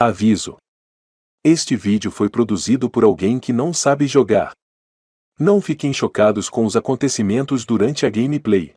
Aviso: este vídeo foi produzido por alguém que não sabe jogar. Não fiquem chocados com os acontecimentos durante a gameplay.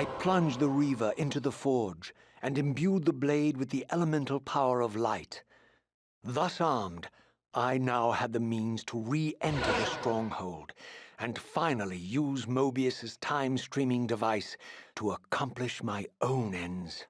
I plunged the Reaver into the forge and imbued the blade with the elemental power of light. Thus armed, I now had the means to re-enter the stronghold and finally use Mobius's time-streaming device to accomplish my own ends.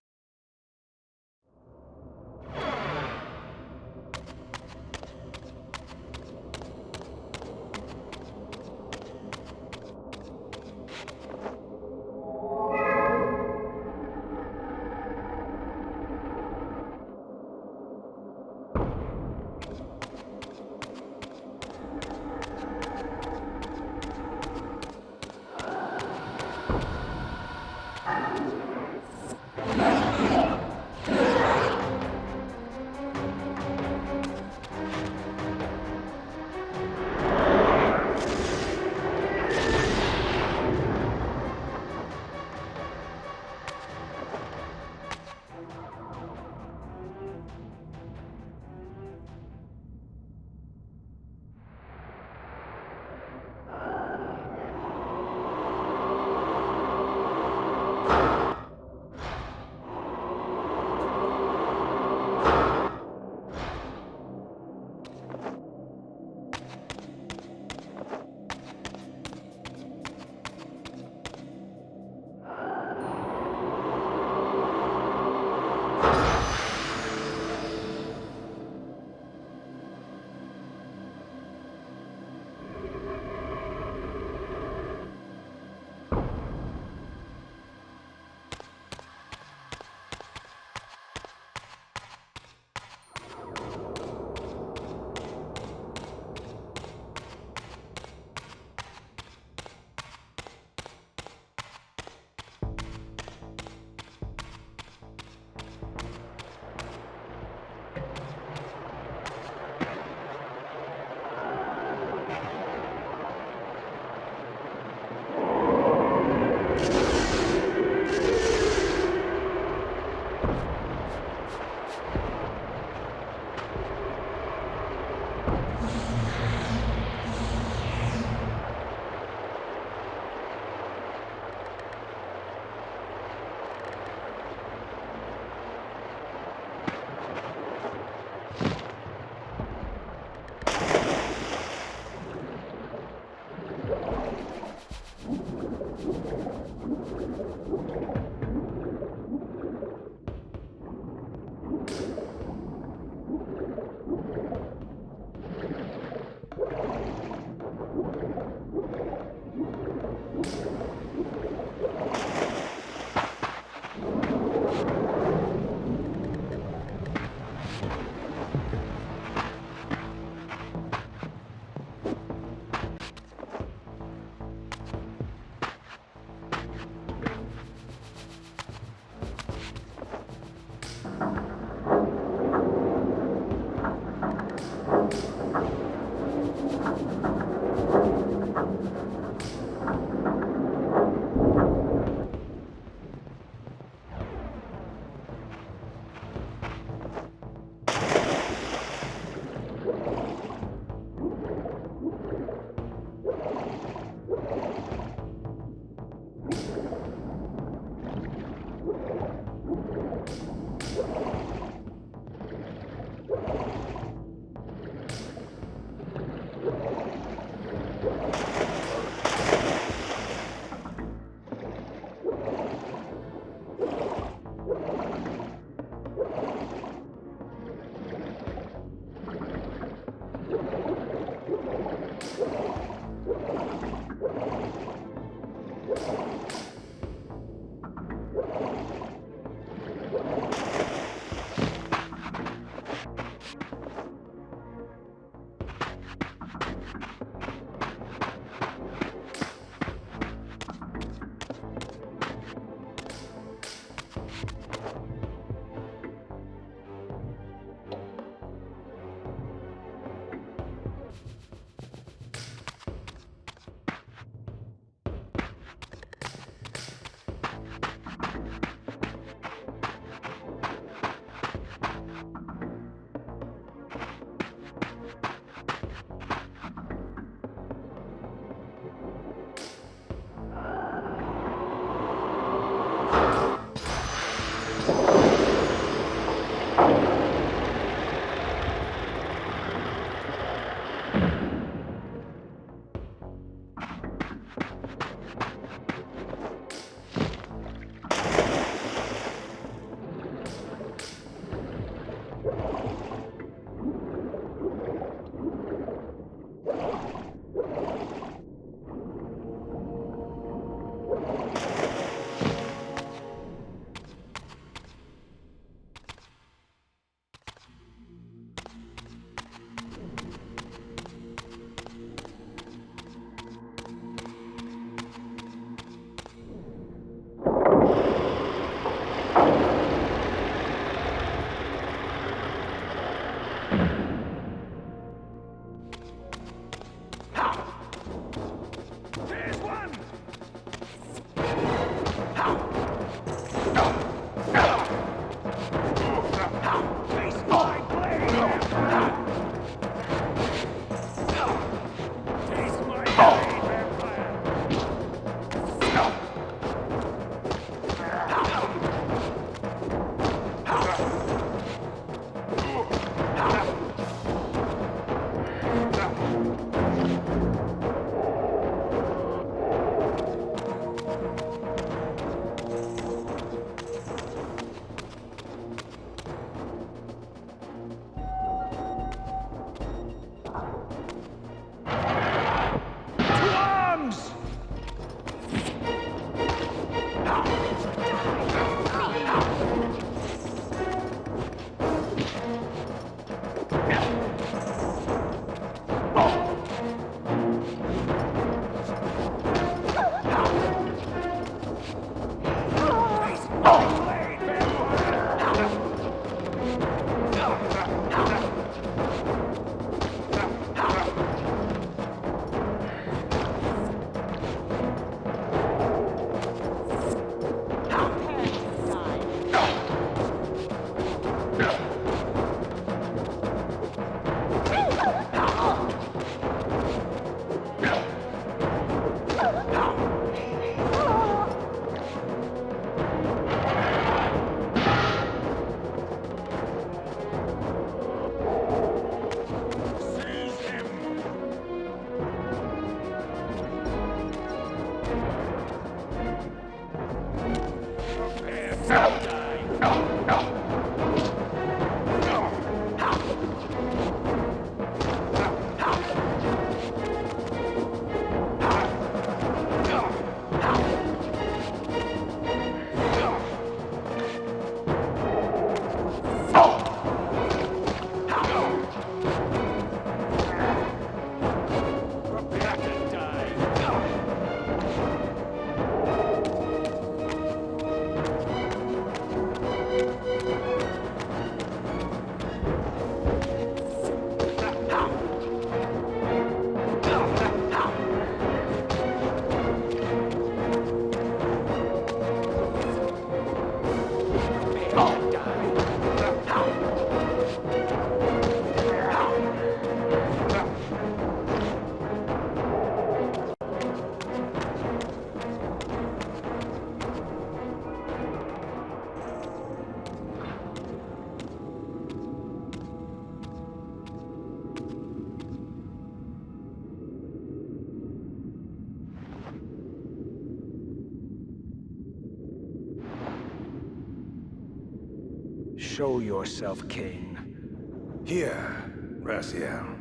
Show yourself, Kain. Here, Raziel.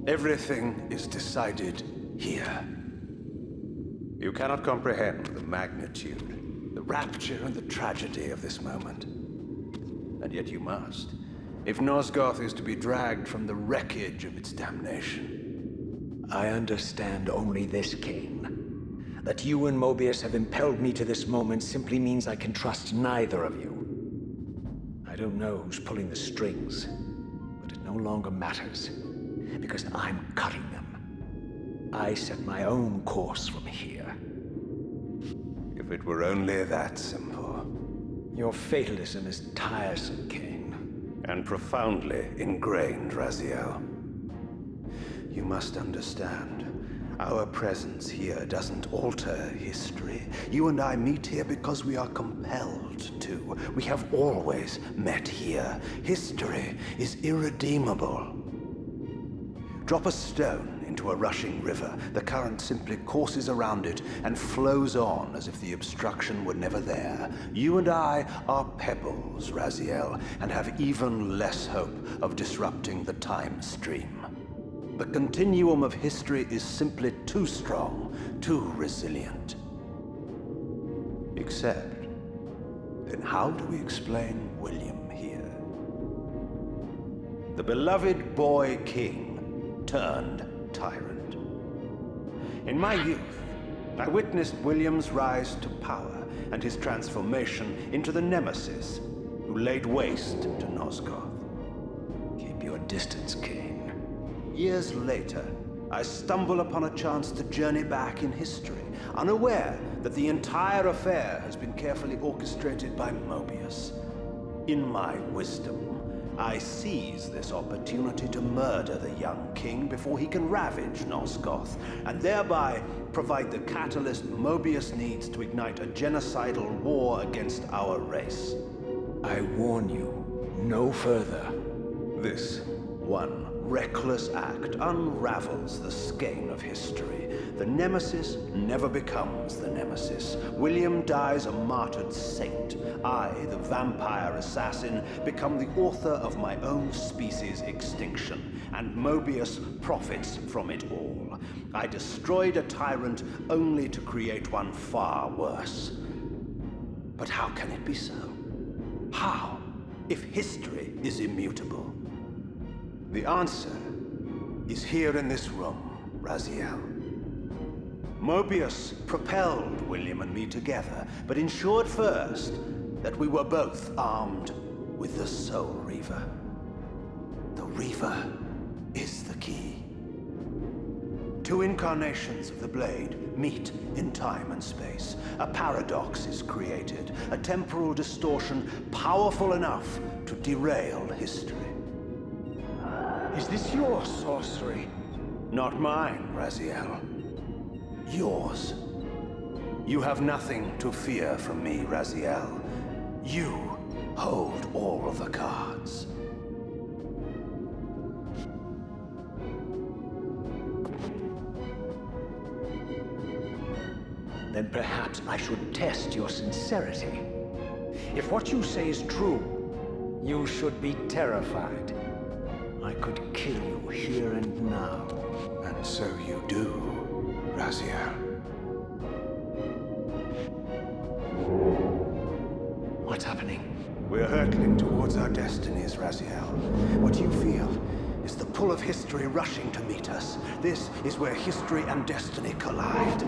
Everything is decided here. You cannot comprehend the magnitude, the rapture and the tragedy of this moment. And yet you must, if Nosgoth is to be dragged from the wreckage of its damnation. I understand only this, Kain. That you and Mobius have impelled me to this moment simply means I can trust neither of you. I don't know who's pulling the strings, but it no longer matters, because I'm cutting them. I set my own course from here. If it were only that simple. Your fatalism is tiresome, Kain. And profoundly ingrained, Raziel. You must understand, our presence here doesn't alter history. You and I meet here because we are compelled to. We have always met here. History is irredeemable. Drop a stone into a rushing river. The current simply courses around it and flows on as if the obstruction were never there. You and I are pebbles, Raziel, and have even less hope of disrupting the time stream. The continuum of history is simply too strong, too resilient. Except, then how do we explain William here? The beloved boy king turned tyrant. In my youth, I witnessed William's rise to power and his transformation into the nemesis who laid waste to Nosgoth. Keep your distance, Kain. Years later, I stumble upon a chance to journey back in history, unaware that the entire affair has been carefully orchestrated by Mobius. In my wisdom, I seize this opportunity to murder the young king before he can ravage Nosgoth, and thereby provide the catalyst Mobius needs to ignite a genocidal war against our race. I warn you, no further. This one reckless act unravels the skein of history. The nemesis never becomes the nemesis. William dies a martyred saint. I, the vampire assassin, become the author of my own species' extinction, and Mobius profits from it all. I destroyed a tyrant only to create one far worse. But how can it be so? How, if history is immutable? The answer is here in this room, Raziel. Mobius propelled William and me together, but ensured first that we were both armed with the Soul Reaver. The Reaver is the key. Two incarnations of the blade meet in time and space. A paradox is created, a temporal distortion powerful enough to derail history. Is this your sorcery? Not mine, Raziel. Yours. You have nothing to fear from me, Raziel. You hold all of the cards. Then perhaps I should test your sincerity. If what you say is true, you should be terrified. I could kill you here and now. And so you do, Raziel. What's happening? We're hurtling towards our destinies, Raziel. What you feel is the pull of history rushing to meet us. This is where history and destiny collide.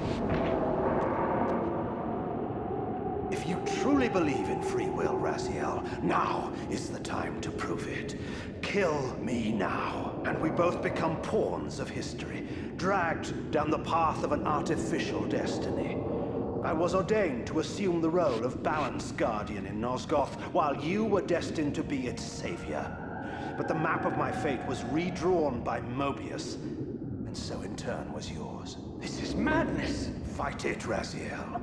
If you truly believe in free will, Raziel, now is the time to prove it. Kill me now, and we both become pawns of history, dragged down the path of an artificial destiny. I was ordained to assume the role of Balance Guardian in Nosgoth, while you were destined to be its savior. But the map of my fate was redrawn by Mobius, and so in turn was yours. This is madness! Fight it, Raziel.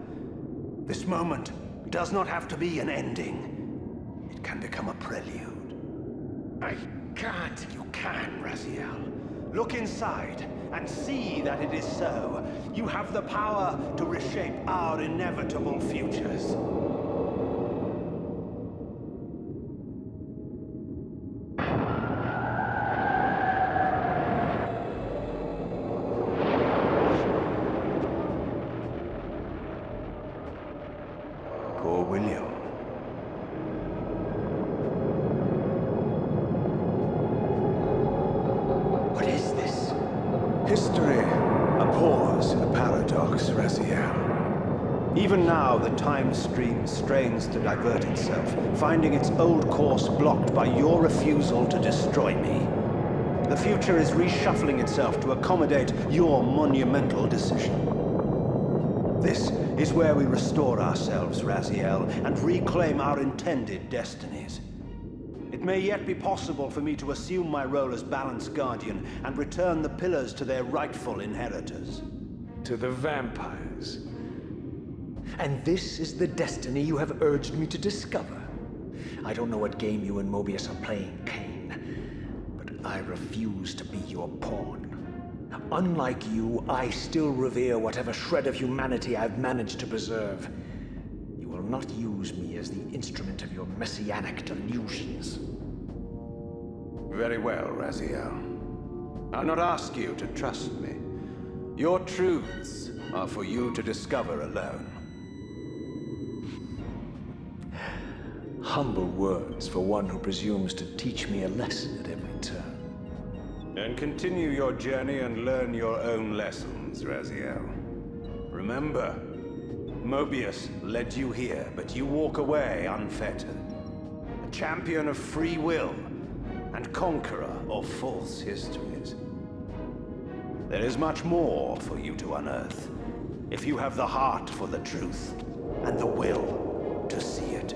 This moment does not have to be an ending. It can become a prelude. I can't. You can, Raziel. Look inside and see that it is so. You have the power to reshape our inevitable futures. History abhors a paradox, Raziel. Even now, the time stream strains to divert itself, finding its old course blocked by your refusal to destroy me. The future is reshuffling itself to accommodate your monumental decision. This is where we restore ourselves, Raziel, and reclaim our intended destinies. It may yet be possible for me to assume my role as Balance Guardian and return the pillars to their rightful inheritors. To the vampires. And this is the destiny you have urged me to discover. I don't know what game you and Mobius are playing, Kain, but I refuse to be your pawn. Unlike you, I still revere whatever shred of humanity I've managed to preserve. You will not use me as the instrument of your messianic delusions. Very well, Raziel. I'll not ask you to trust me. Your truths are for you to discover alone. Humble words for one who presumes to teach me a lesson at every turn. Then continue your journey and learn your own lessons, Raziel. Remember, Mobius led you here, but you walk away unfettered. A champion of free will and conqueror of false histories. There is much more for you to unearth, if you have the heart for the truth and the will to see it.